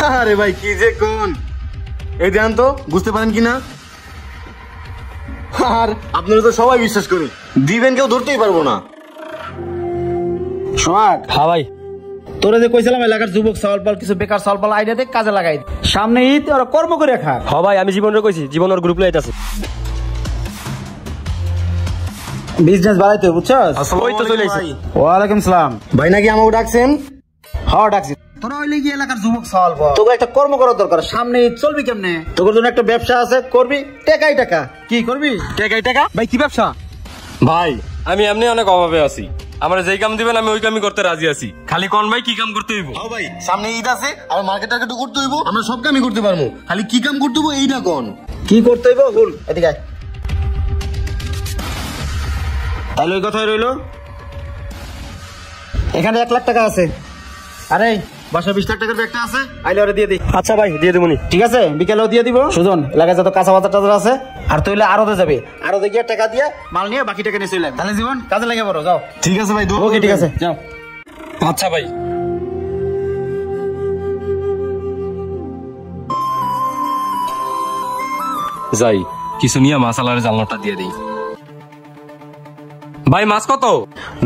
আরে ভাই কি যে কোন, এই দেন তো বুঝতে পারেন কিনা। আর আপনারা তো সবাই বিশ্বাস করে দিবেন, কেউ ধরতেই পারবো না। সোহাগ, হ্যাঁ ভাই, তোরা যে কইছিলাম এলাকার যুবক সালপাল কিছু বেকার সালপাল আইডিয়া দেখ কাজে লাগাই দে। সামনে ঈদ, ওরা কর্ম করে খা। হ্যাঁ ভাই, আমি জীবনের কইছি, জীবন ওর গ্রুপ লাইট আছে। বিজনেস বাড়াইতে বুঝছস? ওই তো চলে আইছি। ওয়ালাইকুম সালাম। ভাই নাকি আমাকে ডাকছেন? হ্যাঁ ডাকছি। তোরা হইলে কি এলাকার যুবক সালপাল, তোকে একটা কর্ম করার দরকার। সামনে ঈদ চলবি কেমনে? তোর জন্য একটা ব্যবসা আছে, করবি টাকাই টাকা। কি করবি? টাকাই টাকা? ভাই কি ব্যবসা? ভাই আমি এমনি অনেক অভাবে আছি, আমরা যেই কাম দিবেন আমি ওই কামই করতে রাজি আছি। খালি কোন ভাই কি কাম করতে হইব? হ্যাঁ ভাই, সামনে ঈদ আছে, আর মার্কেট টার্গেট করতে হইব, আমরা সব কামই করতে পারবো, খালি কি কাম করতে হইব এইটা কোন। কি করতে হইব? হুল এদিকে আয়। তাহলে ওই কথাই রইলো। এখানে 1 লাখ টাকা আছে। আরে বাসা 20 লাখ টাকার ব্যাগটা আছে, আইলে ওরে দিয়ে দিই। আচ্ছা ভাই, দিয়ে দেবনি। ঠিক আছে, বিকেলেও দিয়ে দিব। সুজন, এলাকায় যত কাঁচা বাজার টাজার আছে, আর তৈলে আরতে যাবে, আরতে গিয়ে টাকা দিয়ে মাল নিয়ে বাকি টাকা নিয়ে চলে যাবে। তাহলে জীবন কাজে লেগে পড়ো, যাও। ঠিক আছে ভাই, ওকে ঠিক আছে, যাও। আচ্ছা ভাই। যাই কিছু নিয়ে মাসালার জানলাটা দিয়ে দিই। ভাই মাছ কত?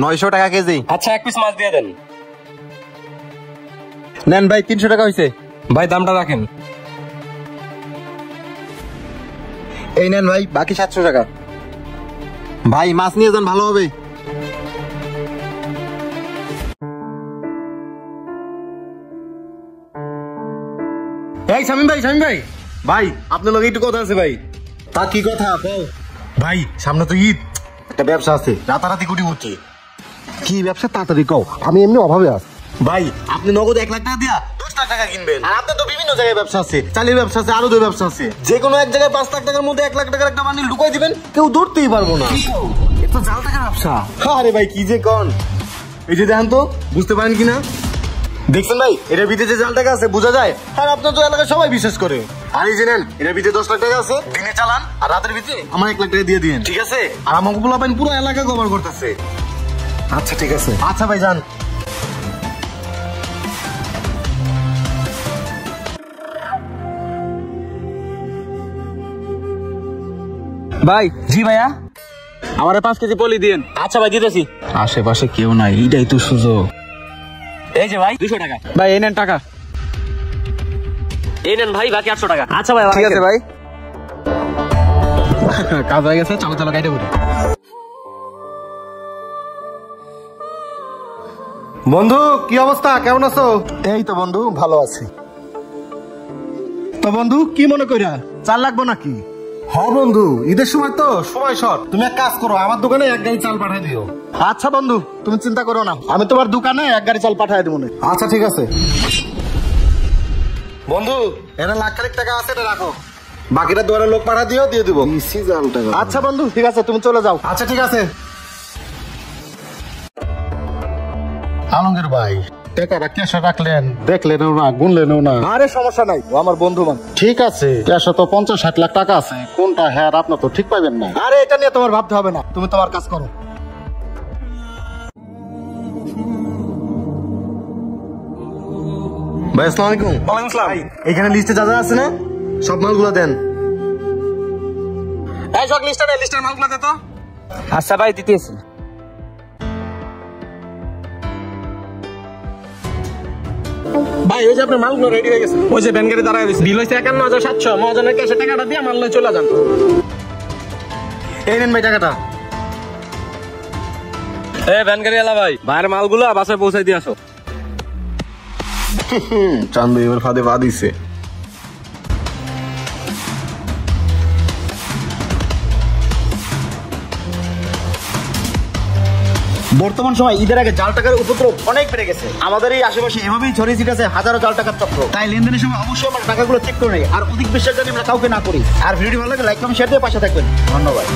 900 টাকা কেজি। আচ্ছা 1 পিস মাছ দিয়ে দেন। নেন ভাই, 300 টাকা হয়েছে। ভাই দামটা রাখেন। এই নেন ভাই, বাকি 700 টাকা। ভাই মাছ নিয়ে যান, ভালো হবে। এই শামিম ভাই, শামিম ভাই, ভাই আপনার লগে একটু কথা আছে ভাই। তা কি কথা কও? ভাই সামনে তো ঈদ, একটা ব্যবসা আছে, রাতারাতি কোটি উঠছে। কি ব্যবসা তাড়াতাড়ি কও, আমি এমনি অভাবে আছি। ভাই আপনি নগদ 1 লাখ টাকা দিয়া 10 লাখ টাকা কিনবেন, আর আপনার তো বিভিন্ন জায়গায় ব্যবসা আছে, চালের ব্যবসা আছে, আরো 2 ব্যবসা আছে। যে কোনো এক জায়গায় 5 লাখ টাকার মধ্যে 1 লাখ টাকার একটা বান্ডিল ঢুকাই দিবেন, কেউ ধরতেই পারবো না। এত জাল টাকার ব্যবসা? আরে ভাই কি যে কোন, এই যে দেখেন তো, বুঝতে পারেন কিনা। দেখছেন ভাই, এটার ভিতরে যে জাল টাকা আছে বোঝা যায়, আর আপনার তো এলাকায় সবাই বিশ্বাস করে। আর এই যে নেন, এটার ভিতরে 10 লাখ টাকা আছে, দিনে চালান আর রাতের ভিতরে আমার 1 লাখ টাকা দিয়ে দিন, ঠিক আছে? আর আমাকে পোলাপাইন পুরো এলাকা কভার করতেছে। আচ্ছা ঠিক আছে। আচ্ছা ভাই যান। ভাই। জি ভাইয়া, আমারে 5 কেজি পলি দিন। আচ্ছা ভাই দিতেছি। আশেপাশে কেউ নাই, এইটাই তো সুযোগ। এই যে ভাই 200 টাকা। ভাই এই নেন টাকা। এই নেন ভাই বাকি 800 টাকা। আচ্ছা ভাই, ঠিক আছে ভাই। কাজ হয়ে গেছে, চলো চলো গাইডে করি। বন্ধু কি অবস্থা, কেমন আছো? এই তো বন্ধু ভালো আছি। তো বন্ধু কি মনে কইরা, 4 লাগবো নাকি? হ্যাঁ বন্ধু, ঈদের সময় তো সময় শর্ট, তুমি এক কাজ করো, আমার দোকানে 1 গাড়ি চাল পাঠাই দিও। আচ্ছা বন্ধু, তুমি চিন্তা করো না, আমি তোমার দোকানে 1 গাড়ি চাল পাঠাই দেবো। আচ্ছা ঠিক আছে বন্ধু, এটা 1 লাখ টাকা আছে, এটা রাখো, বাকিটা দুয়ারে লোক পাঠা দিও, দিয়ে দিবো। আচ্ছা বন্ধু ঠিক আছে, তুমি চলে যাও। আচ্ছা ঠিক আছে। আলমগীর ভাই, টাকাটা ক্যাশে রাখলেন, দেখলেনও না, গুনলেনও না। আরে সমস্যা নাই, ও আমার বন্ধু মান। ঠিক আছে, ক্যাশে তো 50-60 লাখ টাকা আছে, কোনটা হ্যাঁ আপনার তো ঠিক পাইবেন না। আরে এটা নিয়ে তোমার ভাবতে হবে না, তুমি তোমার কাজ করো। ভাই আসসালামু আলাইকুম। ওয়ালাইকুম আসসালাম। এখানে লিস্টে যা যা আছে না, সব মালগুলো দেন। এই সব লিস্টের মালগুলো দে তো। আচ্ছা ভাই দিতেছি। ভাই ওই যে আপনার মালগুলো রেডি হয়ে গেছে। ওই যে ভ্যান গাড়ি দাঁড়ায় দিছে, বিল হইছে 51,700। মহাজনের ক্যাশে টাকাটা দিয়ে মাল লই চলে যান। এই নেন ভাই টাকাটা। এ ভ্যান গাড়ি এলা ভাই, ভাইয়ের মালগুলো বাসায় পৌঁছাই দিয়ে আসো। চান্দু এবার ফাঁদে পা দিছে। বর্তমান সময় ঈদের আগে জাল টাকার উপদ্রব অনেক বেড়ে গেছে। আমাদের এই আশেপাশে এভাবেই ছড়িয়ে ছিটেছে হাজারো জাল টাকার চক্র। তাই লেনদেনের সময় অবশ্যই আমার টাকাগুলো চেক করে নেই, আর অধিক বিশ্বাস জানি আমরা কাউকে না করি। আর ভিডিও ভালো লাগে লাইক কমেন্ট শেয়ার দিয়ে পাশে থাকবেন। ধন্যবাদ।